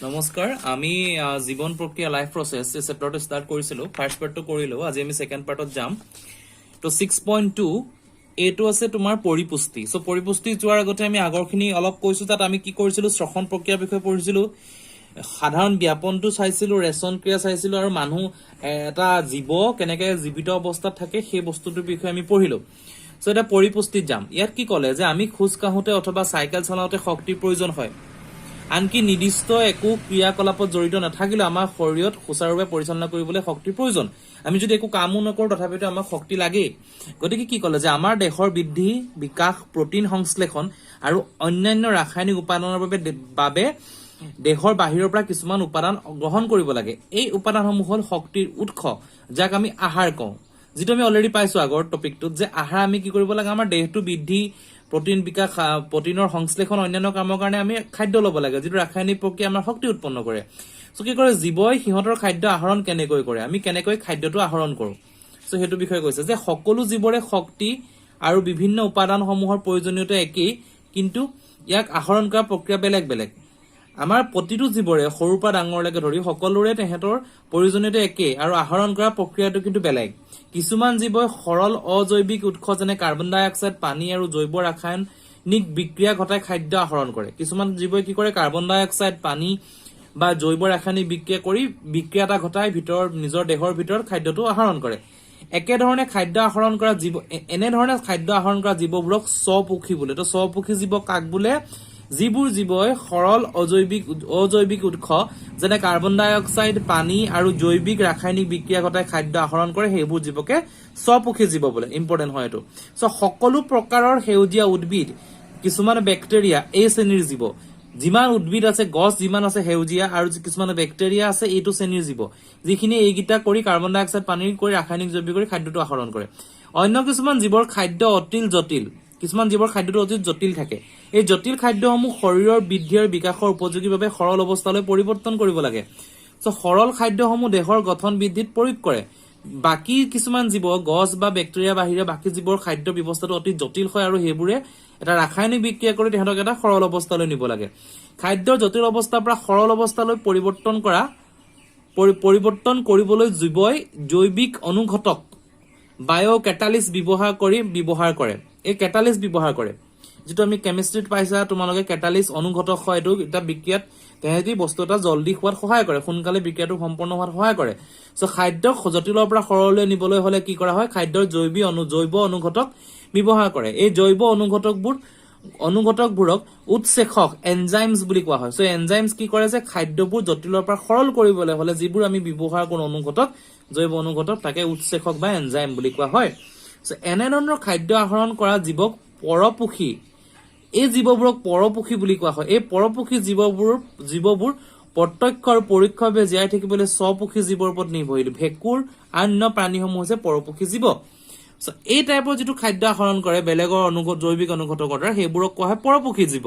নমস্কাৰ আমি জীৱন প্ৰক্ৰিয়া লাইফ প্ৰসেস এই চেপ্টাৰটো ষ্টাৰ্ট কৰিছিলো ফাৰ্স্ট পাৰ্টটো কৰিলো আজি আমি সেকেন্ড পাৰ্টত যাম তো 6.2 এটো আছে তোমাৰ পৰিপুষ্টি সো পৰিপুষ্টি যোৱাৰ আগতে আমি আগৰখিনি অলপ কৈছো তাত আমি কি কৰিছিলো শ্বসন প্ৰক্ৰিয়াৰ বিষয়ে পঢ়িছিলো সাধাৰণ ব্যাপনটো চাইছিলো ৰেচন ক্ৰিয়া চাইছিলো আৰু মানুহ এটা জীৱ কেনেকৈ জীৱিত অৱস্থাত থাকে সেই বস্তুটোৰ বিষয়ে আমি পঢ়িলো সো এটা পৰিপুষ্টিত যাম ইয়াত কি ক'লে যে আমি খোজ কাঢ়োতে অথবা সাইকেল চলাওতে শক্তিৰ প্ৰয়োজন হয় আনকি নিৰ্দিষ্ট একো ক্ৰিয়াকলাপত জড়িত নাথাকিলে আমাৰ শৰীৰত সুচাৰুৰূপে পৰিচালনা কৰিবলৈ শক্তিৰ প্ৰয়োজন আমি যদি একো কামো নকৰো তথাপিতো আমাক শক্তি লাগে গতিকে কি ক'লে যে আমাৰ দেহৰ বৃদ্ধি বিকাশ প্ৰটিন সংশ্লেষণ আৰু অন্যান্য ৰাসায়নিক উপাদানৰ বাবে দেহৰ বাহিৰৰ পৰা কিছুমান উপাদান গ্ৰহণ কৰিব লাগে এই উপাদানসমূহ হ'ল শক্তিৰ উৎস যাক আমি আহাৰ কওঁ যেটো আমি অলৰেডি পাইছো আগৰ টপিকটোত যে আহাৰ আমি কি কৰিব লাগে আমাৰ দেহটো বৃদ্ধি প্ৰটিন বিকাশ প্ৰটিনৰ সংশ্লেষণ অন্যান্য কামৰ কাৰণে আমি খাদ্য ল'ব লাগে যেটো ৰাসায়নিক প্ৰক্ৰিয়া আমাৰ শক্তি উৎপন্ন কৰে সো কি কৰে জীৱই সিহঁতৰ খাদ্য আহৰণ কেনেকৈ কৰে আমি কেনেকৈ খাদ্যটো আহৰণ কৰো সো হেতু বিষয়ে কৈছে যে সকলো জীৱৰে শক্তি আৰু বিভিন্ন উপাদানসমূহৰ প্ৰয়োজনীয়তা একেই কিন্তু ইয়াক আহৰণ কৰা প্ৰক্ৰিয়া বেলেগ বেলেগ আমাৰ প্ৰতিটো জীৱৰে সৰুৰ পৰা ডাঙৰলৈকে ধৰি সকলোৰে তেহেতৰ প্ৰয়োজনীয়তা একেই আৰু আহৰণ কৰা প্ৰক্ৰিয়াটো কিন্তু বেলেগ কিছুমান জীৱই সৰল অজৈবিক উৎস যেনে কাৰ্বন ডাই অক্সাইড পানী আৰু জৈৱ ৰাসায়নিক বিক্ৰিয়া ঘটাই খাদ্য আহৰণ কৰে কিছুমান জীৱই কি কৰে কাৰ্বন ডাই অক্সাইড পানী বা জৈৱ ৰাসায়নিক বিক্ৰিয়া কৰি বিক্ৰিয়া এটা ঘটাই নিজৰ দেহৰ ভিতৰত খাদ্যটো আহৰণ কৰে একেধৰণে খাদ্য আহৰণ কৰা জীৱ এনেধৰণে খাদ্য আহৰণ কৰা জীৱবোৰক স্বপোষী বোলে তো স্বপোষী জীৱ কাক বোলে যিবোৰ জীৱই সৰল অজৈবিক উৎস যেনে কাৰ্বন ডাই অক্সাইড পানী আৰু জৈৱিক ৰাসায়নিক বিক্ৰিয়া ঘটাই খাদ্য আহৰণ কৰে সেইবোৰ জীৱকে স্বপোষী জীৱ বোলে ইম্পৰ্টেন্ট হয় এটো সো সকলো প্ৰকাৰৰ সেউজীয়া উদ্ভিদ কিছুমান বেক্টেৰিয়া এই শ্ৰেণীৰ জীৱ যিমান উদ্ভিদ আছে গছ যিমান আছে সেউজীয়া আৰু কিছুমান বেক্টেৰিয়া আছে এইটো শ্ৰেণীৰ জীৱ যিখিনি এইগিটা কৰি কাৰ্বন ডাই অক্সাইড পানী কৰি ৰাসায়নিক জৈৱিক কৰি খাদ্যটো আহৰণ কৰে অন্য কিছুমান জীৱৰ খাদ্য অতিল জটিল কিছুমান জীৱৰ খাদ্যটো অতি জটিল থাকে এই জটিল খাদ্যসমূহ শৰীৰৰ বৃদ্ধি আৰু বিকাশৰ উপযোগীভাৱে সৰল অৱস্থালৈ পৰিৱৰ্তন কৰিব লাগে সো সৰল খাদ্যসমূহ দেহৰ গঠন বৃদ্ধিত প্ৰয়োগ কৰে বাকি কিছুমান জীৱ গছ বা বেক্টেৰিয়া বাহিৰে বাকি জীৱৰ খাদ্য ব্যৱস্থাটো অতি জটিল হয় আৰু হেবোৰে এটা ৰাসায়নিক বিক্ৰিয়া কৰি তেহেতক এটা সৰল অৱস্থালৈ নিব লাগে খাদ্যৰ জটিল অৱস্থাৰ পৰা সৰল অৱস্থালৈ পৰিৱৰ্তন কৰিবলৈ জীৱই জৈৱিক অনুঘটক বায়'কেটালিষ্ট ব্যৱহাৰ কৰে এই কেটালিষ্ট ব্যৱহাৰ কৰে যেটো আমি কেমিষ্ট্ৰিত পাইছা তোমালোকে কেটালিষ্ট অনুঘটক হয় এটো এটা বিক্ৰিয়াত তেহেতি বস্তু এটা জলদি হোৱাত সহায় কৰে সোনকালে বিক্ৰিয়াটো সম্পন্ন হোৱাত সহায় কৰে সো খাদ্যক জটিলৰ পৰা সৰললৈ নিবলৈ হলে কি কৰা হয় খাদ্যৰ জৈৱ অনুঘটক ব্যৱহাৰ কৰে এই জৈৱ অনুঘটকবোৰক উৎসেচক এনজাইমছ বুলি কোৱা হয় সো এনজাইমছ কি কৰে যে খাদ্যবোৰ জটিলৰ পৰা সৰল কৰিবলৈ হলে যিবোৰ আমি ব্যৱহাৰ কৰো অনুঘটক জৈৱ অনুঘটক তাকে উৎসেচক বা এনজাইম বুলি কোৱা হয় সো এনেধৰণৰ খাদ্য আহৰণ কৰা জীৱক পৰপোষী এই জীৱবোৰক পৰপোষী বুলি কোৱা হয় এই পৰপোষী জীৱবোৰ প্ৰত্যক্ষ আৰু পৰোক্ষভাৱে জীয়াই থাকিবলৈ স্বপোষী জীৱৰ ওপৰত নিৰ্ভৰশীল ভেকুৰ অন্য প্ৰাণীসমূহ হৈছে পৰপোষী জীৱ সো এই টাইপৰ যেটো খাদ্য আহৰণ কৰে বেলেগৰ জৈৱিক অনুঘটকৰ দ্বাৰা সেইবোৰক কোৱা হয় পৰপোষী জীৱ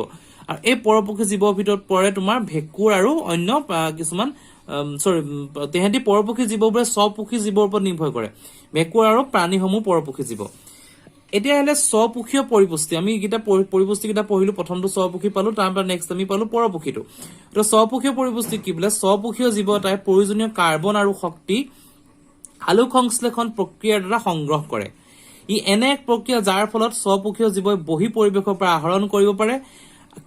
আৰু এই পৰপোষী জীৱৰ ভিতৰত পৰে তোমাৰ ভেকুৰ আৰু অন্য কিছুমান তেহেঁতি পৰপোষী জীৱবোৰে স্বপোষী জীৱৰ ওপৰত নিৰ্ভৰ কৰে ভেকুৰ আৰু প্ৰাণীসমূহ পৰপোষী জীৱ এতিয়া হলে স্বপোষীয় পৰিপুষ্টি আমি কিটা পৰিপুষ্টি কিটা পঢ়িলো প্ৰথমটো স্বপোষী পালো তাৰপৰা নেক্সট আমি পালো পৰপোষীটো তো স্বপোষীয় পৰিপুষ্টি কি বোলে স্বপোষীয় জীৱ এটাই প্ৰয়োজনীয় কাৰ্বন আৰু শক্তি আলোক সংশ্লেষণ প্ৰক্ৰিয়াৰ দ্বাৰা সংগ্ৰহ কৰে ই এনে এক প্ৰক্ৰিয়া যাৰ ফলত স্বপোষীয় জীৱই বহি পৰিৱেশৰ পৰা আহৰণ কৰিব পাৰে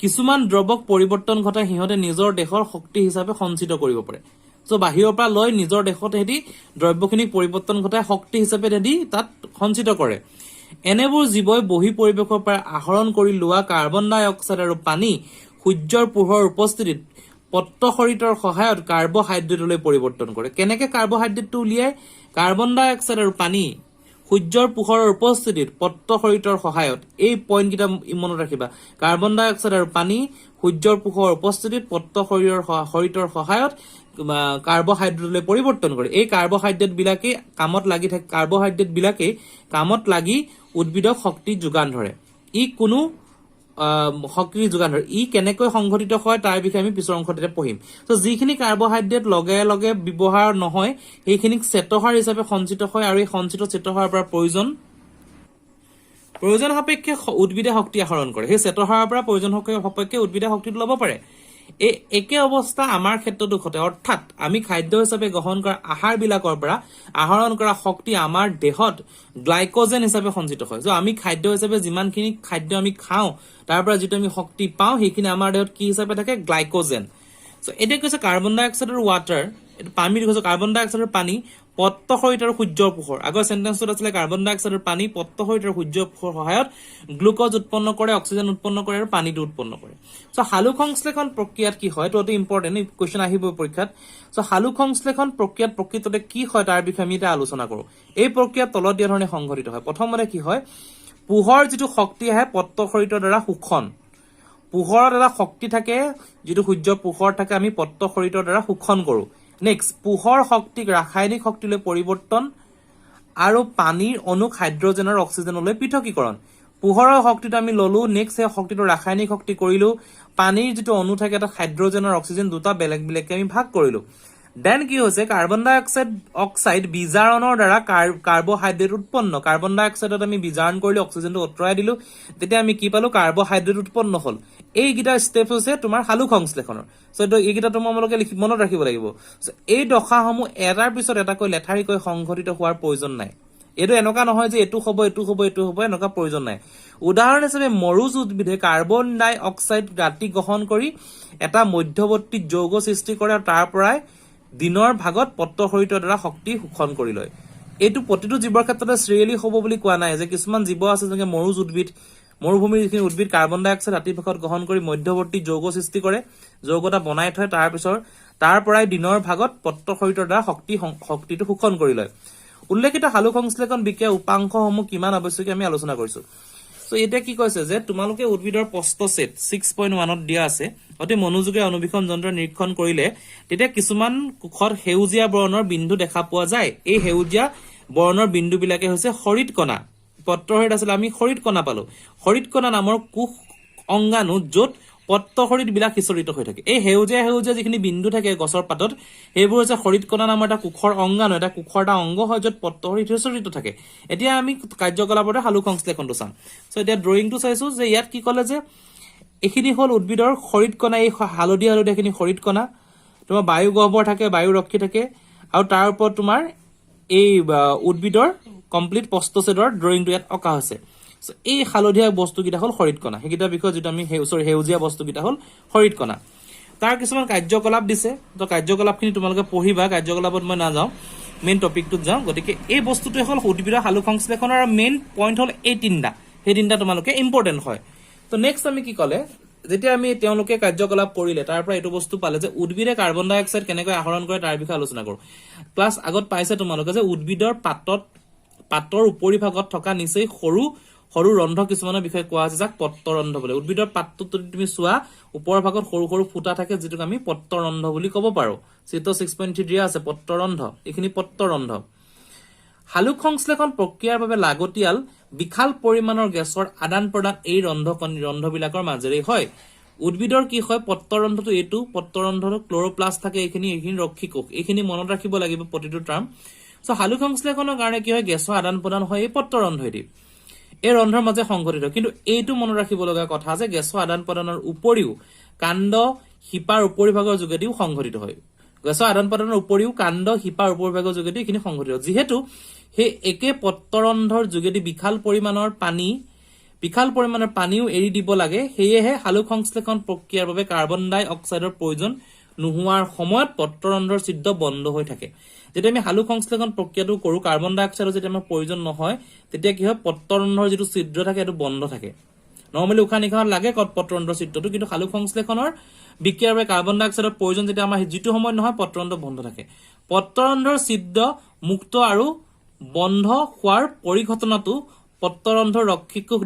কিছুমান দ্ৰৱক পৰিৱৰ্তন ঘটাই সিহঁতে নিজৰ দেহৰ শক্তি হিচাপে সঞ্চিত কৰিব পাৰে সো বাহিৰৰ পৰা লৈ নিজৰ দেহত হেদি দ্ৰব্যখিনিক পৰিৱৰ্তন ঘটাই শক্তি হিচাপে হেদি তাত সঞ্চিত কৰে এনেবোৰ জীৱই বহি পৰিৱেশৰ পৰা আহৰণ কৰি লোৱা কাৰ্বন ডাই অক্সাইড আৰু পানী সূৰ্যৰ পোহৰৰ উপস্থিতিত পত্ৰশৰীৰৰ সহায়ত কাৰ্বহাইড্ৰেটলৈ পৰিৱৰ্তন কৰে কেনেকৈ কাৰ্বহাইড্ৰেটটো উলিয়ায় কাৰ্বন ডাই অক্সাইড আৰু পানী সূৰ্যৰ পোহৰৰ উপস্থিতিত পত্ৰশৰীৰৰ সহায়ত এই পইণ্ট কিটা মনত ৰাখিবা কাৰ্বন ডাই অক্সাইড আৰু পানী সূৰ্যৰ পোহৰৰ উপস্থিতিত পত্ৰশৰীৰৰ সহায়ত কাৰ্বহাইড্ৰেটলৈ পৰিৱৰ্তন কৰে এই কাৰ্বহাইড্ৰেট বিলাকে কামত লাগি উদ্ভিদক শক্তি যোগান ধৰে ই কেনেকৈ সংঘটিত হয় তাৰ বিষয়ে আমি পিছৰ অংশতে পঢ়িম তো যিখিনি কাৰ্বহাইড্ৰেট লগে লগে ব্যৱহাৰ নহয় সেইখিনিক চেতহাৰ হিচাপে সঞ্চিত হয় আৰু এই সঞ্চিত চেতহাৰ পৰা প্ৰয়োজন সাপেক্ষে উদ্ভিদে শক্তি আহৰণ কৰে সেই চেতহাৰ পৰা প্ৰয়োজন সাপেক্ষে উদ্ভিদে শক্তিটো ল'ব পাৰে এই একে অৱস্থা আমাৰ ক্ষেত্ৰতো ঘটে অৰ্থাৎ আমি খাদ্য হিচাপে গ্ৰহণ কৰা আহাৰবিলাকৰ পৰা আহৰণ কৰা শক্তি আমাৰ দেহত গ্লাইকোজেন হিচাপে সঞ্চিত হয় যে আমি খাদ্য হিচাপে যিমানখিনি খাদ্য আমি খাওঁ তাৰ পৰা যিটো আমি শক্তি পাওঁ সেইখিনি আমাৰ দেহত কি হিচাপে থাকে গ্লাইকোজেন সো এটা কৈছে কাৰ্বন ডাই অক্সাইড আৰু ৱাটাৰ এটা পানী কৈছে কাৰ্বন ডাই অক্সাইড আৰু পানী পত্ৰশৰীত আৰু সূৰ্যৰ পোহৰ আগৰ সেন্টেন্সটোত আছিল কাৰ্বন ডাই অক্সাইড আৰু পানী পত্ৰশৰীত আৰু সূৰ্যৰ পোহৰ সহায়ত গ্লুকোজ উৎপন্ন কৰে অক্সিজেন উৎপন্ন কৰে আৰু পানীটো উৎপন্ন কৰে সো হালুক সংশ্লেষণ প্ৰক্ৰিয়াত কি হয় তো অতি ইম্পৰ্টেন্ট কোৱেশ্চন আহিব পৰীক্ষাত সো হালুক সংশ্লেষণ প্ৰক্ৰিয়াত প্ৰকৃততে কি হয় তাৰ বিষয়ে আমি এটা আলোচনা কৰো এই প্ৰক্ৰিয়া তলত দিয়া ধৰণে সংঘটিত হয় প্ৰথমতে কি হয় পোহৰ যিটো শক্তি আহে পত্ৰশৰীতৰ দ্বাৰা শোষণ পোহৰত এটা শক্তি থাকে যিটো সূৰ্যৰ পোহৰ থাকে আমি পত্ৰশৰীতৰ দ্বাৰা শোষণ কৰো নেক্সট পোহৰ শক্তিক ৰাসায়নিক শক্তিলৈ পৰিৱৰ্তন আৰু পানীৰ অণুক হাইড্ৰজেন আৰু অক্সিজেনলৈ পৃথকীকৰণ পোহৰৰ শক্তিটো আমি ললো নেক্সট এই শক্তিটো ৰাসায়নিক শক্তি কৰিলো পানীৰ যিটো অণু থাকে এটা হাইড্ৰজেন আৰু অক্সিজেন দুটা বেলেগ বেলেগকৈ আমি ভাগ কৰিলো দেন কি হৈছে কাৰ্বন ডাই অক্সাইড বিজাৰণৰ দ্বাৰা কাৰ্বহাইড্ৰেট উৎপন্ন কাৰ্বন ডাই অক্সাইডত আমি বিজাৰণ কৰিলো অক্সিজেনটো আঁতৰাই দিলো তেতিয়া আমি কি পালো কাৰ্বহাইড্ৰেট উৎপন্ন হল এইকেইটা ষ্টেপ হৈছে তোমাৰ হালুক সংশ্লেষণৰ সো এইকেইটা তোমালোকে মনত ৰাখিব লাগিব এই দশাসমূহ এটাৰ পিছত এটাকৈ লেঠাৰিকৈ সংঘটিত হোৱাৰ প্ৰয়োজন নাই এইটো এনেকুৱা নহয় যে এইটো হ'ব এনেকুৱা প্ৰয়োজন নাই উদাহৰণ হিচাপে মৰুজ উদ্ভিদে কাৰ্বন ডাই অক্সাইড ৰাতি গ্ৰহণ কৰি এটা মধ্যৱৰ্তী যৌগ সৃষ্টি কৰে আৰু তাৰ পৰাই দিনৰ ভাগত পত্ৰশৰীতৰ দ্বাৰা শক্তি শোষণ কৰি লয় এইটো প্ৰতিটো জীৱৰ ক্ষেত্ৰতে শ্ৰেয়লি হ'ব বুলি কোৱা নাই যে কিছুমান জীৱ আছে যেনে মৰুজ উদ্ভিদ মৰুভূমিৰ যিখিনি উদ্ভিদ কাৰ্বন ডাই অক্সাইড ৰাতি ভাগত গ্ৰহণ কৰি মধ্যৱৰ্তী যৌগ সৃষ্টি কৰে যৌগ এটা বনাই থয় তাৰ পৰাই দিনৰ ভাগত পত্ৰশৰীতৰ দ্বাৰা শক্তিটো শোষণ কৰি লয় উল্লেখিত হালুক সংশ্লেষণ বিক্ৰিয়া উপাংশসমূহ কিমান আৱশ্যকীয় আমি আলোচনা কৰিছো সো এতিয়া কি কৈছে যে তোমালোকে উদ্ভিদৰ প্ৰস্থ সেট 6.1ত দিয়া আছে অতি মনোযোগে অনুবীক্ষণ যন্ত্ৰ নিৰীক্ষণ কৰিলে তেতিয়া কিছুমান কোষত সেউজীয়া বৰ্ণৰ বিন্দু দেখা পোৱা যায় এই সেউজীয়া বৰ্ণৰ বিন্দু বিলাকে হৈছে হৰিত কণা পত্ৰশৰীত আছিল আমি হৰিত কণা পালো হৰিত কণা নামৰ কোষ অংগাণু য'ত পত্ৰশৰীত বিলাক সিঁচৰিত হৈ থাকে এই সেউজীয়া যিখিনি বিন্দু থাকে গছৰ পাতত সেইবোৰ হৈছে হৰিত কণা নামৰ এটা কোষৰ অংগাণু এটা কোষৰ এটা অংগ হয় য'ত পত্ৰশৰীত সিঁচৰিত থাকে এতিয়া আমি কাৰ্যকলাপৰ হালুক সংশ্লেষণটো চাম সো এতিয়া ড্ৰয়িংটো চাইছো যে ইয়াত কি ক'লে যে এইখিনি হল উদ্ভিদৰ হৰিত কণা এই হালধীয়াখিনি হৰিত কণা তোমাৰ বায়ু গহ্বৰ থাকে বায়ু ৰক্ষী থাকে আৰু তাৰ ওপৰত তোমাৰ এই উদ্ভিদৰ কমপ্লিট প্ৰস্থছেদৰ ড্ৰয়িংটো ইয়াত অঁকা হৈছে এই হালধীয়া বস্তুকেইটা হল হৰিত কণা সেইকেইটাৰ বিষয়ে যিটো আমি সেউজীয়া বস্তুকেইটা হল হৰিত কণা তাৰ কিছুমান কাৰ্যকলাপ দিছে তো কাৰ্যকলাপখিনি তোমালোকে পঢ়িবা কাৰ্যকলাপত মই নাযাওঁ মেইন টপিকটোত যাওঁ গতিকে এই বস্তুটোৱে হল উদ্ভিদৰ হালুক সংশ্লেষণৰ মেইন পইণ্ট হল এই তিনিটা সেই তিনিটা তোমালোকে ইম্পৰ্টেণ্ট হয় তো নেক্সট আমি কি ক'লে যেতিয়া আমি তেওঁলোকে কাৰ্যকলাপ কৰিলে তাৰ পৰা এইটো বস্তু পালে যে উদ্ভিদে কাৰ্বন ডাই অক্সাইড কেনেকৈ আহৰণ কৰে তাৰ বিষয়ে আলোচনা কৰো ক্লাছ আগত পাইছে তোমালোকে যে উদ্ভিদৰ পাতৰ উপৰিভাগত থকা নিচেই সৰু ৰন্ধ কিছুমানৰ বিষয়ে কোৱা আছে যাক পত্ৰৰন্ধ বোলে উদ্ভিদৰ পাতটোত যদি তুমি চোৱা ওপৰৰ ভাগত সৰু ফুটা থাকে যিটোক আমি পত্ৰৰন্ধ বুলি ক'ব পাৰো চিত্ৰ 6.3 দিয়া আছে পত্ৰৰন্ধ এইখিনি পত্ৰৰন্ধ হালুক সংশ্লেষণ প্ৰক্ৰিয়াৰ বাবে লাগতিয়াল বিশাল পৰিমাণৰ গেছৰ আদান প্ৰদান এই ৰন্ধবিলাকৰ মাজেৰে হয় উদ্ভিদৰ কি হয় পত্ৰৰন্ধটো এইটো পত্ৰৰন্ধটো ক্লৰোপ্লাষ্ট থাকে এইখিনি ৰক্ষী কোষ এইখিনি মনত ৰাখিব লাগিব প্ৰতিটো টাৰ্ম সো হালুক সংশ্লেষণৰ কাৰণে কি হয় গেছৰ আদান প্ৰদান হয় এই পত্ৰৰন্ধেদি এই ৰন্ধৰ মাজে সংঘটিত কিন্তু এইটো মনত ৰাখিব লগা কথা যে গেছৰ আদান প্ৰদানৰ উপৰিও কাণ্ড শিপাৰ উপৰিভাগৰ যোগেদিও সংঘটিত হয় গেছৰ আদান প্ৰদানৰ উপৰিও কাণ্ড শিপাৰ উপৰিভাগৰ যোগেদি এইখিনি সংঘটিত যিহেতু সেই একে পত্ৰৰন্ধৰ যোগেদি বিশাল পৰিমাণৰ পানীও এৰি দিব লাগে সেয়েহে হালুক সংশ্লেষণ প্ৰক্ৰিয়াৰ বাবে কাৰ্বন ডাই অক্সাইডৰ প্ৰয়োজন নোহোৱাৰ সময়ত পত্ৰৰন্ধৰ ছিদ্ৰ বন্ধ হৈ থাকে যেতিয়া আমি হালুক সংশ্লেষণ প্ৰক্ৰিয়াটো কৰো কাৰ্বন ডাই অক্সাইডৰ যেতিয়া আমাৰ প্ৰয়োজন নহয় তেতিয়া কি হয় পত্ৰৰন্ধৰ যিটো ছিদ্ৰ থাকে সেইটো বন্ধ থাকে নৰ্মেলি উশাহ নিশাহত লাগে পত্ৰৰন্ধৰ ছিদ্ৰটো কিন্তু হালুক সংশ্লেষণৰ বিক্ৰিয়াৰ বাবে কাৰ্বন ডাই অক্সাইডৰ প্ৰয়োজন যেতিয়া আমাৰ যিটো সময়ত নহয় পত্ৰৰন্ধ বন্ধ থাকে পত্ৰৰন্ধৰ ছিদ্ৰ মুক্ত আৰু বন্ধ হোৱাৰ পৰিঘটনাটো পত্ৰৰন্ধৰ ৰক্ষী কোষ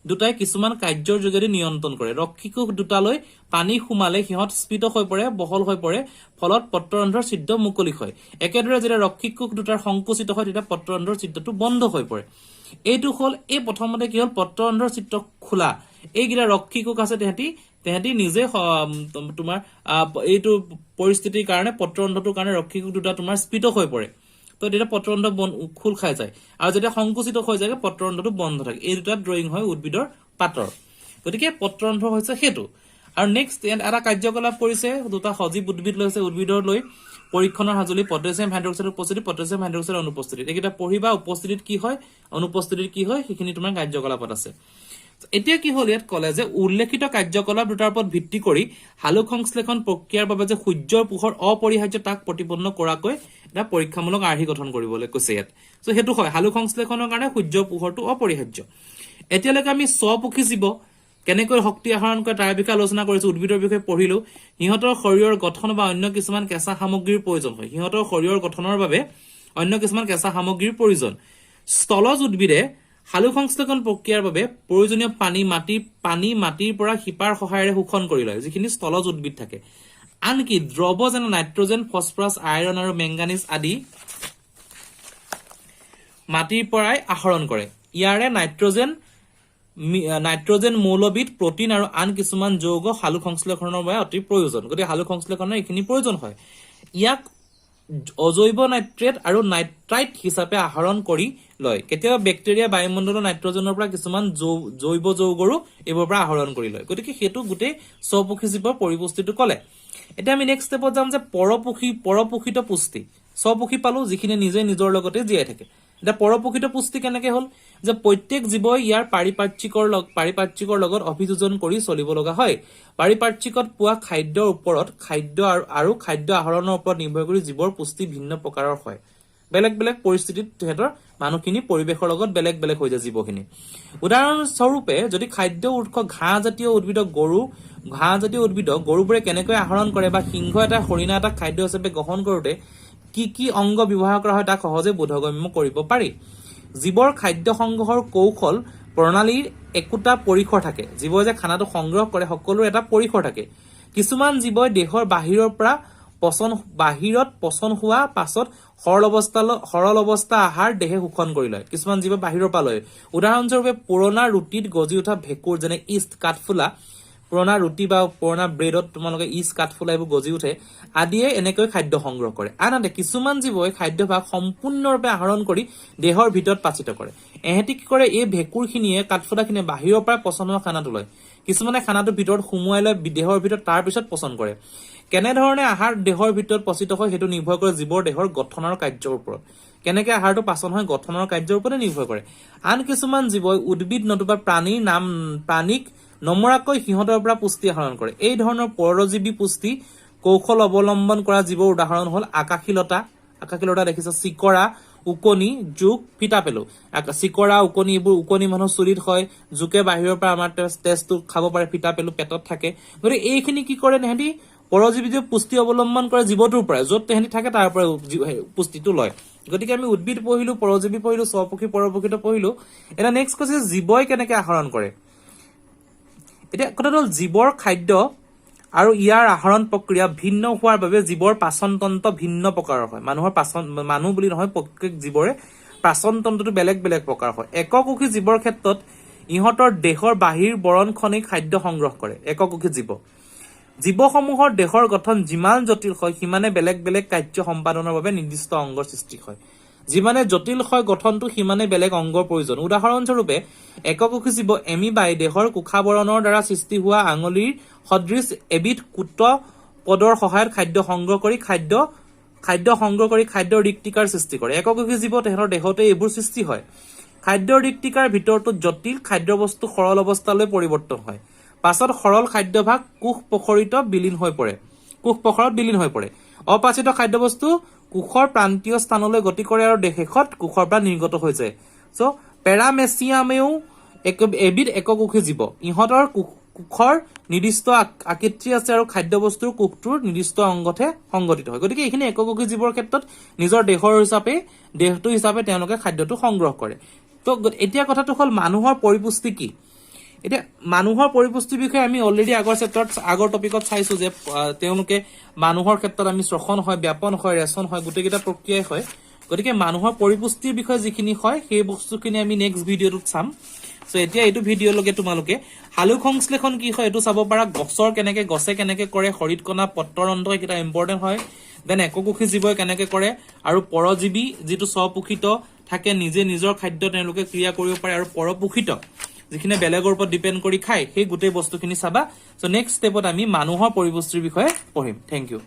দুটাই কিছুমান কাৰ্যৰ যোগেদি নিয়ন্ত্ৰণ কৰে ৰক্ষী কোষ দুটালৈ পানী সোমালে সিহঁত স্ফীত হৈ পৰে বহল হৈ পৰে ফলত পত্ৰৰন্ধৰ ছিদ্ৰ মুকলি হয় একেদৰে যেতিয়া ৰক্ষী কোষ দুটাৰ সংকুচিত হয় তেতিয়া পত্ৰৰন্ধৰ ছিদ্ৰটো বন্ধ হৈ পৰে এইটো হল এই প্ৰথমতে কি হল পত্ৰৰন্ধৰ ছিদ্ৰ খোলা এইকেইটা ৰক্ষী কোষ আছে তেহেঁতি নিজে তোমাৰ এইটো পৰিস্থিতিৰ কাৰণে পত্ৰৰন্ধটোৰ কাৰণে ৰক্ষী কোষ দুটা তোমাৰ স্ফীত হৈ পৰে তো তেতিয়া পত্ৰৰন্ধ খোল খাই যায় আৰু যেতিয়া সংকুচিত হৈ যায় পত্ৰৰন্ধটো বন্ধ থাকে এই দুটা ড্ৰয়িং হয় উদ্ভিদৰ পাতৰ গতিকে পত্ৰৰন্ধ হৈছে সেইটো আৰু নেক্সট এটা কাৰ্যকলাপ কৰিছে দুটা সজীৱ উদ্ভিদ লৈছে উদ্ভিদৰ লৈ পৰীক্ষণৰ হাজলি পটাছিয়াম হাইড্ৰক্সাইডৰ উপস্থিতি পটাছিয়াম হাইড্ৰক্সাইডৰ অনুপস্থিতি এইকেইটা পঢ়িবা উপস্থিতিত কি হয় অনুপস্থিতিত কি হয় সেইখিনি তোমাৰ কাৰ্যকলাপত আছে এতিয়া কি হল ইয়াত কলে যে উল্লেখিত কাৰ্যকলাপ দুটাৰ ওপৰত ভিত্তি কৰি হালুক সংশ্লেষণ প্ৰক্ৰিয়াৰ বাবে যে সূৰ্যৰ পোহৰ অপৰিহাৰ্য তাক প্ৰতিপন্ন কৰাকৈ এটা পৰীক্ষামূলক আৰ্হি গঠন কৰিবলৈ কৈছে ইয়াত সো হেতু হয় হালুক সংশ্লেষণৰ কাৰণে সূৰ্যৰ পোহৰটো অপৰিহাৰ্য এতিয়ালৈকে আমি স্বপক্ষী জীৱ কেনেকৈ শক্তি আহৰণ কৰে তাৰ বিষয়ে আলোচনা কৰিছো উদ্ভিদৰ বিষয়ে পঢ়িলো হিহঁতৰ শৰীৰৰ গঠন বা অন্য কিছুমান কেঁচা সামগ্ৰীৰ প্ৰয়োজন হয় হিহঁতৰ শৰীৰৰ গঠনৰ বাবে অন্য কিছুমান কেঁচা সামগ্ৰীৰ প্ৰয়োজন স্থলজ উদ্ভিদে হালুক সংশ্লেষণ প্ৰক্ৰিয়াৰ বাবে প্ৰয়োজনীয় পানী মাটিৰ পৰা শিপাৰ সহায়েৰে শোষণ কৰি লয় যিখিনি স্থলজ উদ্ভিদ থাকে আনকি দ্ৰৱ যেনে নাইট্ৰজেন ফসফৰাছ আইৰণ আৰু মেংগানিজ আদি মাটিৰ পৰাই আহৰণ কৰে ইয়াৰে নাইট্ৰজেন মৌলবিদ প্ৰটিন আৰু আন কিছুমান যৌগ হালুক সংশ্লেষণৰ বাবে অতি প্ৰয়োজন গতিকে হালুক সংশ্লেষণৰ এইখিনি প্ৰয়োজন হয় ইয়াক অজৈব নাইট্ৰেট আৰু নাইট্ৰাইট হিচাপে আহৰণ কৰি লয় কেতিয়াবা বেক্টেৰিয়া বায়ুমণ্ডলৰ নাইট্ৰজেনৰ পৰা কিছুমান জৈৱ যৌগৰো এইবোৰ পৰা আহৰণ কৰি লয় গতিকে হেতু গুটে স্বপক্ষী জীৱৰ পৰিপুষ্টিটো কলে এটা আমি নেক্সট স্টেপত যাম যে পৰপোষিত পুষ্টি স্বপক্ষী পালো যিখিনি নিজে নিজৰ লগতে জীয়াই থাকে এটা পৰপোষিত পুষ্টি কেনেকে হল যে প্ৰত্যেক জীৱই ইয়াৰ পাৰিপাৰ্শ্বিকৰ লগত অভিযোজন কৰি চলিব লগা হয় পাৰিপাৰ্শ্বিকত পোৱা খাদ্যৰ ওপৰত খাদ্য আহৰণৰ ওপৰত নিৰ্ভৰ কৰি জীৱৰ পুষ্টি ভিন্ন প্ৰকাৰৰ হয় বেলেগ বেলেগ পৰিস্থিতিত তেহেতৰ মানুহখিনি পৰিবেশৰ লগত বেলেগ বেলেগ হৈ যায় জীৱখিনি উদাহৰণস্বৰূপে যদি খাদ্য উৎস ঘাঁহ জাতীয় উদ্ভিদক গৰুবোৰে কেনেকৈ আহৰণ কৰে বা সিংহ এটা হৰিণা এটা খাদ্য হিচাপে গ্ৰহণ কৰোতে কি অংগ ব্যৱহাৰ কৰা হয় তাক সহজে বোধগম্য কৰিব পাৰি জীৱৰ খাদ্য সংগ্ৰহৰ কৌশল প্ৰণালীৰ একোটা পৰিসৰ থাকে জীৱই যে খানাটো সংগ্ৰহ কৰে সকলোৰ এটা পৰিসৰ থাকে কিছুমান জীৱই দেহৰ বাহিৰত পচন হোৱা পাছত সৰল অৱস্থা আহাৰ দেহে শোষণ কৰি লয় কিছুমান জীৱ বাহিৰৰ পৰা লয় উদাহৰণস্বৰূপে পুৰণা ৰুটিত গজি উঠা ভেঁকুৰ যেনে ইষ্ট কাঠফুলা পুৰণা ৰুটি বা পুৰণা ব্ৰেডত তোমালোকে ইষ্ট কাঠফুলা এইবোৰ গজি উঠে আদিয়ে এনেকৈ খাদ্য সংগ্ৰহ কৰে আনহাতে কিছুমান জীৱই খাদ্যভাগ সম্পূৰ্ণৰূপে আহৰণ কৰি দেহৰ ভিতৰত পাচিত কৰে এহেঁতি কি কৰে এই ভেঁকুৰখিনিয়ে কাঠফুলাখিনিয়ে বাহিৰৰ পৰা পচন হোৱা খানাটো লয় কিছুমানে খানাটো ভিতৰত সুমুৱাই লয় দেহৰ ভিতৰত তাৰ পিছত পচন কৰে কেনেধৰণে আহাৰ দেহৰ ভিতৰত পচিত হয় সেইটো নিৰ্ভৰ কৰে জীৱৰ দেহৰ গঠন আৰু কাৰ্যৰ ওপৰত কেনেকে আহাৰটো পাচন হয় গঠনৰ কাৰ্যৰ ওপৰত নিৰ্ভৰ কৰে আন কিছুমান জীৱই উদ্ভিদ নতুবা প্ৰাণীক নমৰাকৈ সিহঁতৰ পৰা পুষ্টি আহৰণ কৰে এই ধৰণৰ পৰজীৱী পুষ্টি কৌশল অৱলম্বন কৰা জীৱৰ উদাহৰণ হল আকাশীলতা দেখিছা চিকৰা উকনি জোক ফিটাপেলু চিকৰা উকনি এইবোৰ উকনি মানুহ চুলিত হয় জোকে বাহিৰৰ পৰা আমাৰ তেজটো খাব পাৰে ফিটাপেলু পেটত থাকে গতিকে এইখিনি কি কৰে তেহেঁতি পৰজীৱী পুষ্টি অৱলম্বন কৰে জীৱটোৰ পৰা য'ত তেহেঁতি থাকে তাৰ পৰা পুষ্টিটো লয় গতিকে আমি উদ্ভিদ পঢ়িলো পৰজীৱী পঢ়িলো স্বপক্ষী পৰপোষিত পঢ়িলো এটা নেক্সট কৈছে জীৱই কেনেকে আহৰণ কৰে এতিয়া কথাটো হ'ল জীৱৰ খাদ্য আৰু ইয়াৰ আহৰণ প্ৰক্ৰিয়া ভিন্ন হোৱাৰ বাবে জীৱৰ পাচনতন্ত্ৰ ভিন্ন প্ৰকাৰৰ হয় মানুহ বুলি নহয় প্ৰত্যেক জীৱৰে পাচনতন্ত্ৰটো বেলেগ বেলেগ প্ৰকাৰ হয় এককোষী জীৱৰ ক্ষেত্ৰত ইহঁতৰ দেহৰ বাহিৰ বৰণখনেই খাদ্য সংগ্ৰহ কৰে এককোষী জীৱসমূহৰ দেহৰ গঠন যিমান জটিল হয় সিমানে বেলেগ বেলেগ কাৰ্য সম্পাদনৰ বাবে নিৰ্দিষ্ট অংগৰ সৃষ্টি হয় যিমানে জটিল হয় গঠনটো সিমানে বেলেগ অংগৰ প্ৰয়োজন উদাহৰণস্বৰূপে এককোষী জীৱ এমিবাই দেহৰ কোষাবৰণৰ দ্বাৰা সৃষ্টি হোৱা আঙুলিৰ সদৃশ এবিধ কুট পদৰ সহায়ত খাদ্য সংগ্ৰহ কৰি খাদ্য ৰিক্তিকাৰ সৃষ্টি কৰে এককোষী জীৱ তেহেঁতৰ দেহতে এইবোৰ সৃষ্টি হয় খাদ্য ৰিক্তিকাৰ ভিতৰতো জটিল খাদ্যবস্তু সৰল অৱস্থালৈ পৰিৱৰ্তন হয় পাছত সৰল খাদ্যভাগ কোষপখৰত বিলীন হৈ পৰে অপাচিত খাদ্যবস্তু কোষৰ প্ৰান্তীয় স্থানলৈ গতি কৰে আৰু শেষত কোষৰ পৰা নিৰ্গত হৈ যায় সো পেৰামেচিয়ামেও এবিধ এককোষী জীৱ ইহঁতৰ কোষৰ নিৰ্দিষ্ট আকৃতি আছে আৰু খাদ্যবস্তুৰ কোষটোৰ নিৰ্দিষ্ট অংগতহে সংগঠিত হয় গতিকে এইখিনি এককোষী জীৱৰ ক্ষেত্ৰত নিজৰ দেহটো হিচাপে তেওঁলোকে খাদ্যটো সংগ্ৰহ কৰে তো এতিয়া কথাটো হ'ল মানুহৰ পৰিপুষ্টি কি এতিয়া মানুহৰ পৰিপুষ্টিৰ বিষয়ে আমি অলৰেডি আগৰ টপিকত চাইছো যে তেওঁলোকে মানুহৰ ক্ষেত্ৰত আমি শ্বসন হয় ব্যাপন হয় ৰেচন হয় গোটেইকেইটা প্ৰক্ৰিয়াই হয় গতিকে মানুহৰ পৰিপুষ্টিৰ বিষয়ে যিখিনি হয় সেই বস্তুখিনি আমি নেক্সট ভিডিঅ'টোত চাম সো এতিয়া এইটো ভিডিঅ'লৈকে তোমালোকে হালুক সংশ্লেষণ কি হয় এইটো চাব পাৰা গছে কেনেকে কৰে শৰীৰকণা পত্ৰৰন্ধ্ৰ এইকেইটা ইম্পৰ্টেণ্ট হয় দেন এককোষী জীৱই কেনেকে কৰে আৰু পৰজীৱী যিটো স্বপোষিত থাকে নিজে নিজৰ খাদ্য তেওঁলোকে ক্ৰিয়া কৰিব পাৰে আৰু যিখিনি বেলেগৰ ওপৰত ডিপেন্ড কৰি খায় সেই গোটেই বস্তুখিনি চাবা সো নেক্সট ষ্টেপত আমি মানুহৰ পৰিপুষ্টিৰ বিষয়ে পঢ়িম থ্যাংক ইউ